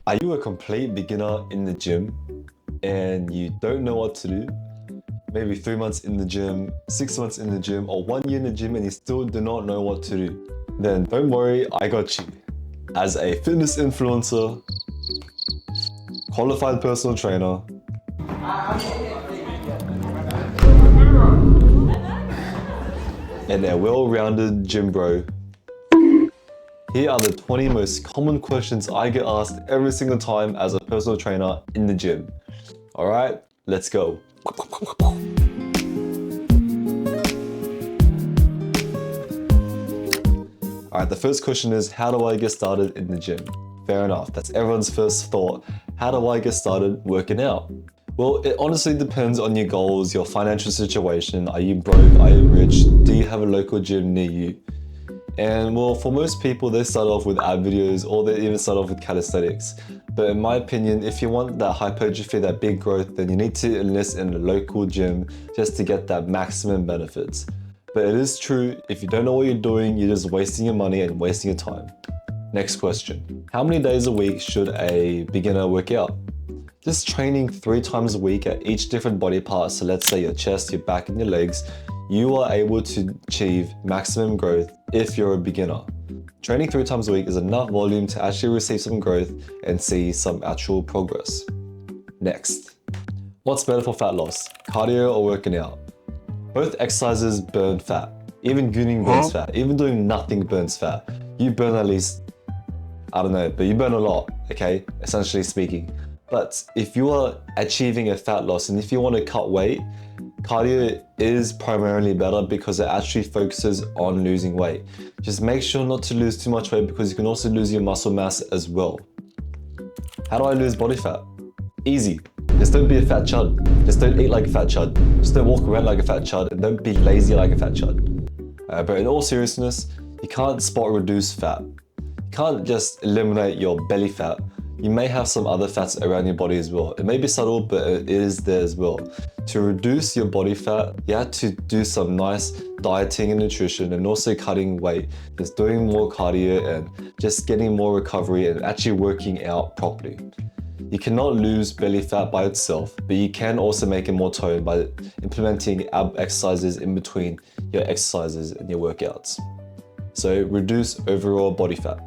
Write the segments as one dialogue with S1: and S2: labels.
S1: Are you a complete beginner in the gym and you don't know what to do? Maybe 3 months in the gym, 6 months in the gym, or 1 year in the gym and you still do not know what to do? Then don't worry, I got you. As a fitness influencer, qualified personal trainer, and a well-rounded gym bro, here are the 20 most common questions I get asked every single time as a personal trainer in the gym. Alright, let's go. Alright, the first question is, how do I get started in the gym? Fair enough, that's everyone's first thought. How do I get started working out? Well, it honestly depends on your goals, your financial situation. Are you broke? Are you rich? Do you have a local gym near you? And well, for most people, they start off with ab videos or they even start off with calisthenics. But in my opinion, if you want that hypertrophy, that big growth, then you need to enlist in a local gym just to get that maximum benefits. But it is true, if you don't know what you're doing, you're just wasting your money and wasting your time. Next question. How many days a week should a beginner work out? Just training 3 times a week at each different body part, so let's say your chest, your back and your legs, you are able to achieve maximum growth if you're a beginner. Training 3 times a week is enough volume to actually receive some growth and see some actual progress. Next. What's better for fat loss? Cardio or working out? Both exercises burn fat. Even gooning burns fat. Even doing nothing burns fat. You burn at least, I don't know, but you burn a lot, okay? Essentially speaking. But if you are achieving a fat loss and if you want to cut weight, cardio is primarily better because it actually focuses on losing weight. Just make sure not to lose too much weight because you can also lose your muscle mass as well. How do I lose body fat? Easy. Just don't be a fat chud. Just don't eat like a fat chud. Just don't walk around like a fat chud and don't be lazy like a fat chud. But in all seriousness, you can't spot reduce fat. You can't just eliminate your belly fat. You may have some other fats around your body as well. It may be subtle, but it is there as well. To reduce your body fat, you have to do some nice dieting and nutrition and also cutting weight. Just doing more cardio and just getting more recovery and actually working out properly. You cannot lose belly fat by itself, but you can also make it more toned by implementing ab exercises in between your exercises and your workouts. So reduce overall body fat.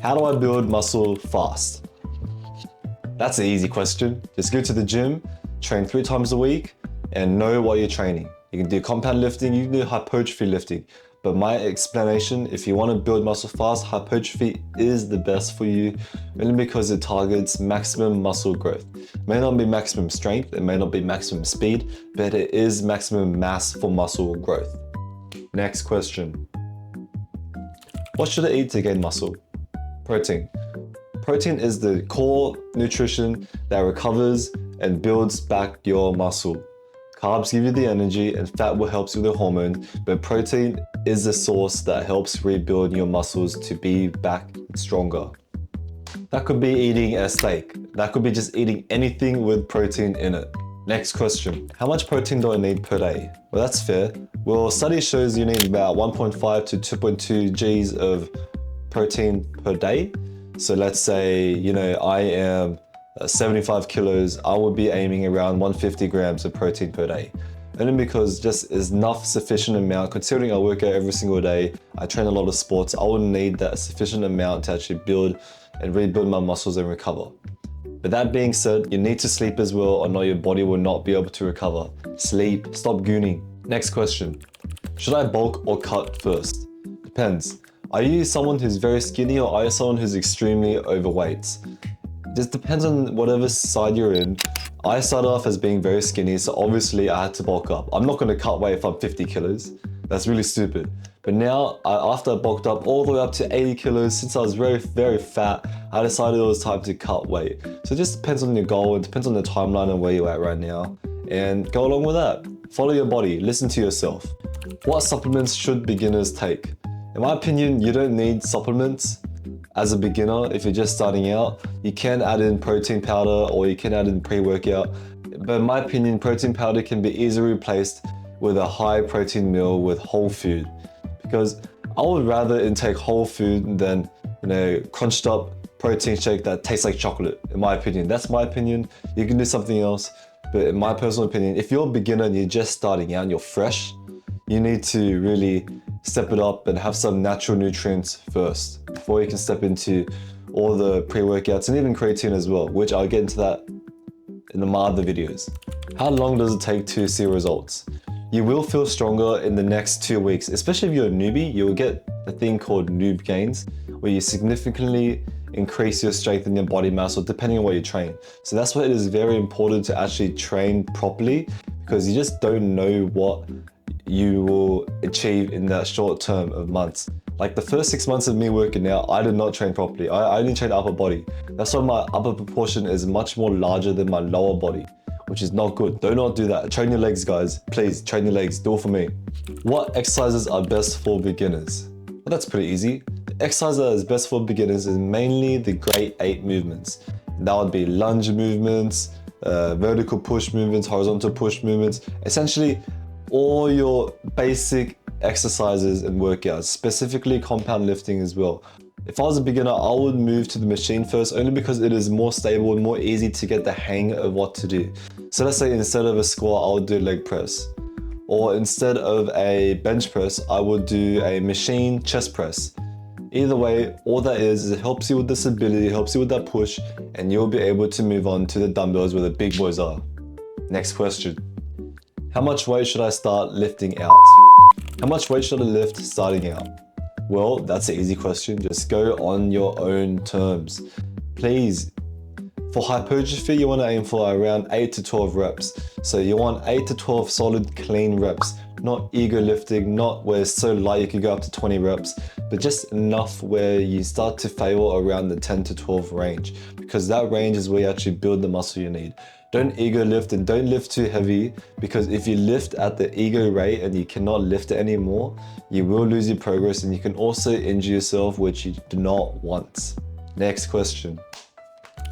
S1: How do I build muscle fast? That's an easy question. Just go to the gym, train 3 times a week, and know what you're training. You can do compound lifting, you can do hypertrophy lifting. But my explanation, if you want to build muscle fast, hypertrophy is the best for you, only because it targets maximum muscle growth. It may not be maximum strength, it may not be maximum speed, but it is maximum mass for muscle growth. Next question. What should I eat to gain muscle? Protein. Protein is the core nutrition that recovers and builds back your muscle. Carbs give you the energy and fat will help you with the hormones, but protein is the source that helps rebuild your muscles to be back stronger. That could be eating a steak. That could be just eating anything with protein in it. Next question. How much protein do I need per day? Well, that's fair. Well, study shows you need about 1.5 to 2.2 Gs of protein per day. So let's say, I am 75 kilos, I would be aiming around 150 grams of protein per day. Only because just is enough sufficient amount, considering I work out every single day, I train a lot of sports, I would need that sufficient amount to actually build and rebuild my muscles and recover. But that being said, you need to sleep as well or not your body will not be able to recover. Sleep, stop gooning. Next question. Should I bulk or cut first? Depends. Are you someone who's very skinny or are you someone who's extremely overweight? It just depends on whatever side you're in. I started off as being very skinny, so obviously I had to bulk up. I'm not going to cut weight if I'm 50 kilos. That's really stupid. But now, after I bulked up all the way up to 80 kilos, since I was very, very fat, I decided it was time to cut weight. So it just depends on your goal, it depends on the timeline and where you're at right now. And go along with that. Follow your body, listen to yourself. What supplements should beginners take? In my opinion, you don't need supplements as a beginner if you're just starting out. You can add in protein powder or you can add in pre-workout. But in my opinion, protein powder can be easily replaced with a high protein meal with whole food. Because I would rather intake whole food than, crunched up protein shake that tastes like chocolate, in my opinion. That's my opinion. You can do something else, but in my personal opinion, if you're a beginner and you're just starting out and you're fresh, you need to really step it up and have some natural nutrients first before you can step into all the pre-workouts and even creatine as well, which I'll get into that in my other videos. How long does it take to see results? You will feel stronger in the next 2 weeks, especially if you're a newbie. You'll get a thing called noob gains, where you significantly increase your strength and your body mass, or depending on what you train. So that's why it is very important to actually train properly, because you just don't know what you will achieve in that short term of months. Like the first 6 months of me working out, I did not train properly. I only trained upper body. That's why my upper proportion is much more larger than my lower body, which is not good. Do not do that. Train your legs, guys. Please, train your legs. Do it for me. What exercises are best for beginners? Well, that's pretty easy. The exercise that is best for beginners is mainly the great 8 movements. That would be lunge movements, vertical push movements, horizontal push movements. Essentially, all your basic exercises and workouts, specifically compound lifting as well. If I was a beginner, I would move to the machine first, only because it is more stable and more easy to get the hang of what to do. So let's say instead of a squat, I would do leg press. Or instead of a bench press, I would do a machine chest press. Either way, all that is it helps you with the stability, it helps you with that push, and you'll be able to move on to the dumbbells where the big boys are. Next question. How much weight should I start lifting out? How much weight should I lift starting out? Well, that's an easy question. Just go on your own terms. Please, for hypertrophy, you want to aim for around 8 to 12 reps. So you want 8 to 12 solid, clean reps, not ego lifting, not where it's so light you can go up to 20 reps, but just enough where you start to fail around the 10 to 12 range, because that range is where you actually build the muscle you need. Don't ego lift and don't lift too heavy, because if you lift at the ego rate and you cannot lift it anymore, you will lose your progress and you can also injure yourself, which you do not want. Next question.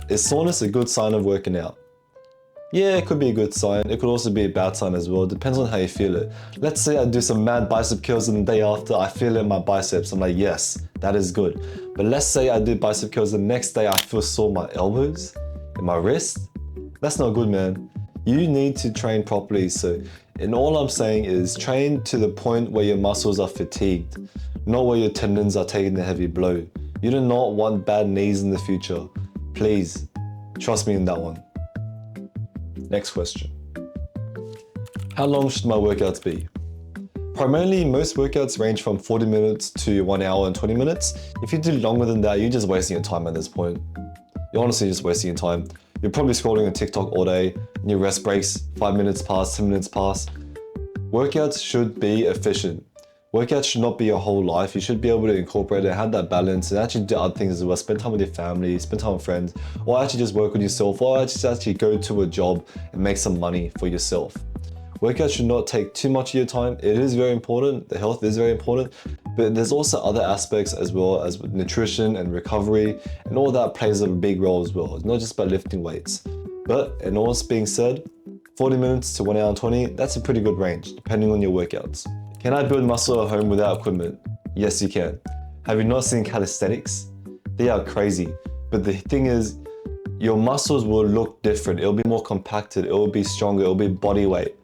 S1: Is soreness a good sign of working out? Yeah, it could be a good sign. It could also be a bad sign as well. It depends on how you feel it. Let's say I do some mad bicep curls and the day after I feel it in my biceps. I'm like, yes, that is good. But let's say I do bicep curls the next day I feel sore in my elbows and my wrist. That's not good, man. You need to train properly. So, and all I'm saying is train to the point where your muscles are fatigued, not where your tendons are taking the heavy blow. You do not want bad knees in the future. Please, trust me in that one. Next question. How long should my workouts be? Primarily, most workouts range from 40 minutes to 1 hour and 20 minutes. If you do longer than that, you're just wasting your time at this point. You're honestly just wasting your time. You're probably scrolling on TikTok all day, and your rest breaks, 5 minutes pass, 10 minutes pass. Workouts should be efficient. Workouts should not be your whole life. You should be able to incorporate it, have that balance, and actually do other things as well. Spend time with your family, spend time with friends, or actually just work on yourself, or actually go to a job and make some money for yourself. Workouts should not take too much of your time. It is very important. The health is very important, but there's also other aspects as well, as with nutrition and recovery, and all that plays a big role as well. It's not just about lifting weights. But in all this being said, 40 minutes to 1 hour and 20, that's a pretty good range, depending on your workouts. Can I build muscle at home without equipment? Yes, you can. Have you not seen calisthenics? They are crazy. But the thing is, your muscles will look different. It'll be more compacted, it'll be stronger, it'll be body weight.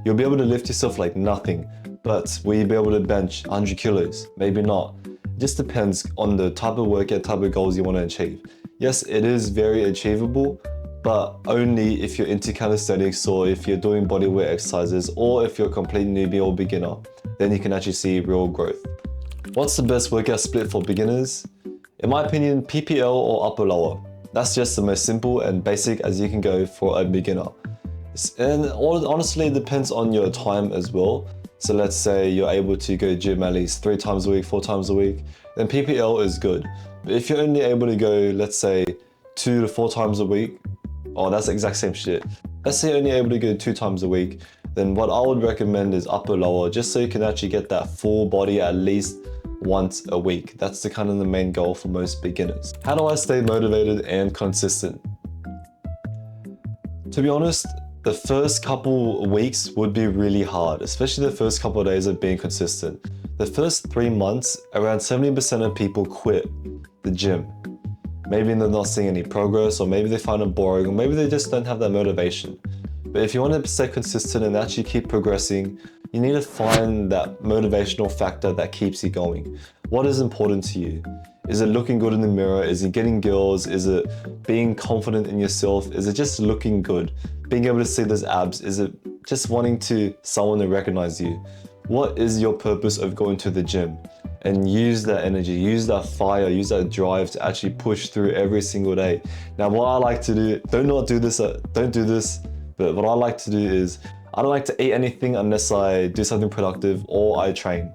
S1: You'll be able to lift yourself like nothing, but will you be able to bench 100 kilos? Maybe not. It just depends on the type of workout, type of goals you want to achieve. Yes, it is very achievable, but only if you're into calisthenics, or if you're doing bodyweight exercises, or if you're a complete newbie or beginner, then you can actually see real growth. What's the best workout split for beginners? In my opinion, PPL or upper lower. That's just the most simple and basic as you can go for a beginner. And honestly, it depends on your time as well. So let's say you're able to go gym at least 3 times a week, 4 times a week, then PPL is good. But if you're only able to go, let's say 2 to 4 times a week, oh, that's the exact same shit. Let's say you're only able to go 2 times a week, then what I would recommend is upper lower, just so you can actually get that full body at least once a week. That's the kind of the main goal for most beginners. How do I stay motivated and consistent? To be honest, the first couple weeks would be really hard, especially the first couple of days of being consistent. The first 3 months, around 70% of people quit the gym. maybe they're not seeing any progress, or maybe they find it boring, or maybe they just don't have that motivation. But if you want to stay consistent and actually keep progressing, you need to find that motivational factor that keeps you going. What is important to you? Is it looking good in the mirror? Is it getting girls? Is it being confident in yourself? Is it just looking good? Being able to see those abs? Is it just wanting someone to recognize you? What is your purpose of going to the gym? And use that energy, use that fire, use that drive to actually push through every single day. Now, what I like to do, don't do this, but what I like to do is, I don't like to eat anything unless I do something productive or I train.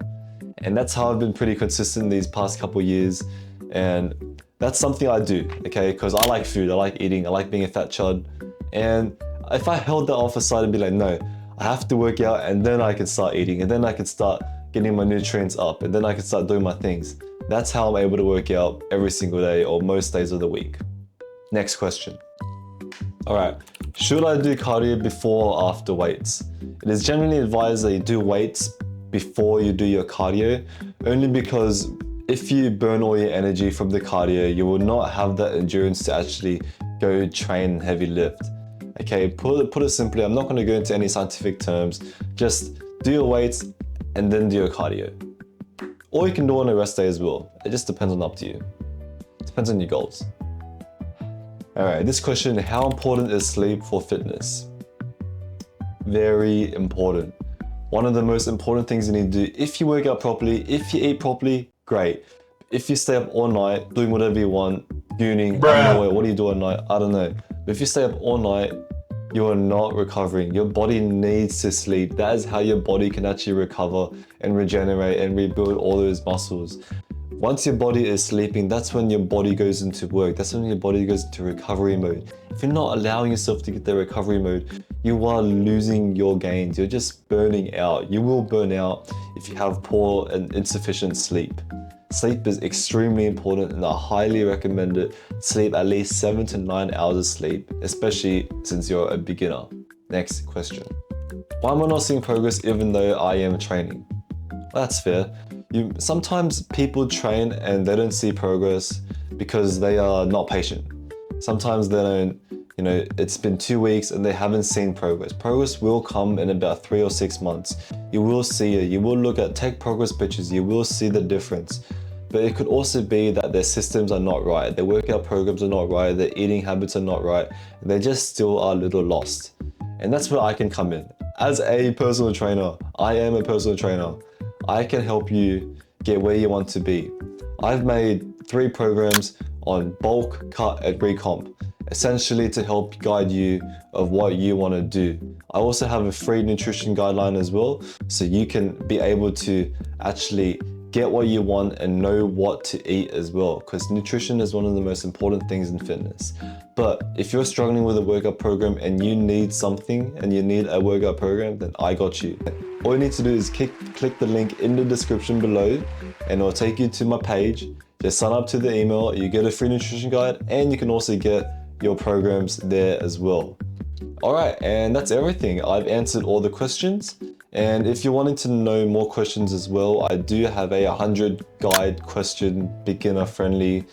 S1: And that's how I've been pretty consistent these past couple of years. And that's something I do, okay? Because I like food, I like eating, I like being a fat chud. And if I held that off aside and be like, no, I have to work out and then I can start eating and then I can start getting my nutrients up and then I can start doing my things. That's how I'm able to work out every single day or most days of the week. Next question. All right, should I do cardio before or after weights? It is generally advised that you do weights before you do your cardio, only because if you burn all your energy from the cardio, you will not have that endurance to actually go train heavy lift. Okay, put it simply, I'm not going to go into any scientific terms, just do your weights and then do your cardio. Or you can do it on a rest day as well. It just depends up to you. It depends on your goals. All right, this question, how important is sleep for fitness? Very important. One of the most important things you need to do, if you work out properly, if you eat properly, great. If you stay up all night doing whatever you want, gooning, I don't know, what do you do at night? I don't know. But if you stay up all night, you are not recovering. Your body needs to sleep. That is how your body can actually recover and regenerate and rebuild all those muscles. Once your body is sleeping, that's when your body goes into work. That's when your body goes into recovery mode. If you're not allowing yourself to get the recovery mode, you are losing your gains. You're just burning out. You will burn out if you have poor and insufficient sleep. Sleep is extremely important and I highly recommend it. Sleep at least 7 to 9 hours of sleep, especially since you're a beginner. Next question. Why am I not seeing progress even though I am training? Well, that's fair. Sometimes people train and they don't see progress because they are not patient. Sometimes they don't, it's been 2 weeks and they haven't seen progress. Progress will come in about 3 or 6 months. You will see it. You will take progress pictures. You will see the difference. But it could also be that their systems are not right. Their workout programs are not right. Their eating habits are not right. They just still are a little lost. And that's where I can come in. As a personal trainer, I am a personal trainer. I can help you get where you want to be. I've made 3 programs on bulk, cut, and recomp, essentially to help guide you of what you want to do. I also have a free nutrition guideline as well, so you can be able to actually get what you want and know what to eat as well, because nutrition is one of the most important things in fitness. But if you're struggling with a workout program and you need something and you need a workout program, then I got you. All you need to do is click the link in the description below and it'll take you to my page. Just sign up to the email, you get a free nutrition guide, and you can also get your programs there as well. All right, and that's everything. I've answered all the questions. And if you're wanting to know more questions as well, I do have a 100 guide question, beginner friendly,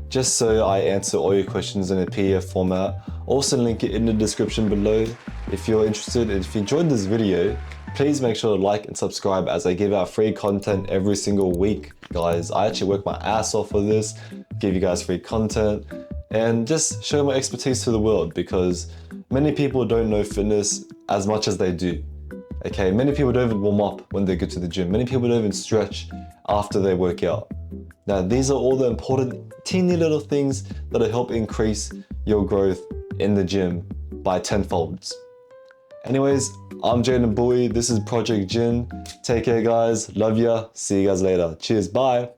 S1: just so I answer all your questions in a PDF format. Also link it in the description below. If you're interested, if you enjoyed this video, please make sure to like and subscribe as I give out free content every single week, guys. I actually work my ass off for this, give you guys free content, and just show my expertise to the world, because many people don't know fitness as much as they do. Okay, many people don't even warm up when they go to the gym. Many people don't even stretch after they work out. Now, these are all the important teeny little things that'll help increase your growth in the gym by tenfolds. Anyways, I'm Jaiden Bui. This is Project Gym. Take care, guys. Love ya. See you guys later. Cheers. Bye.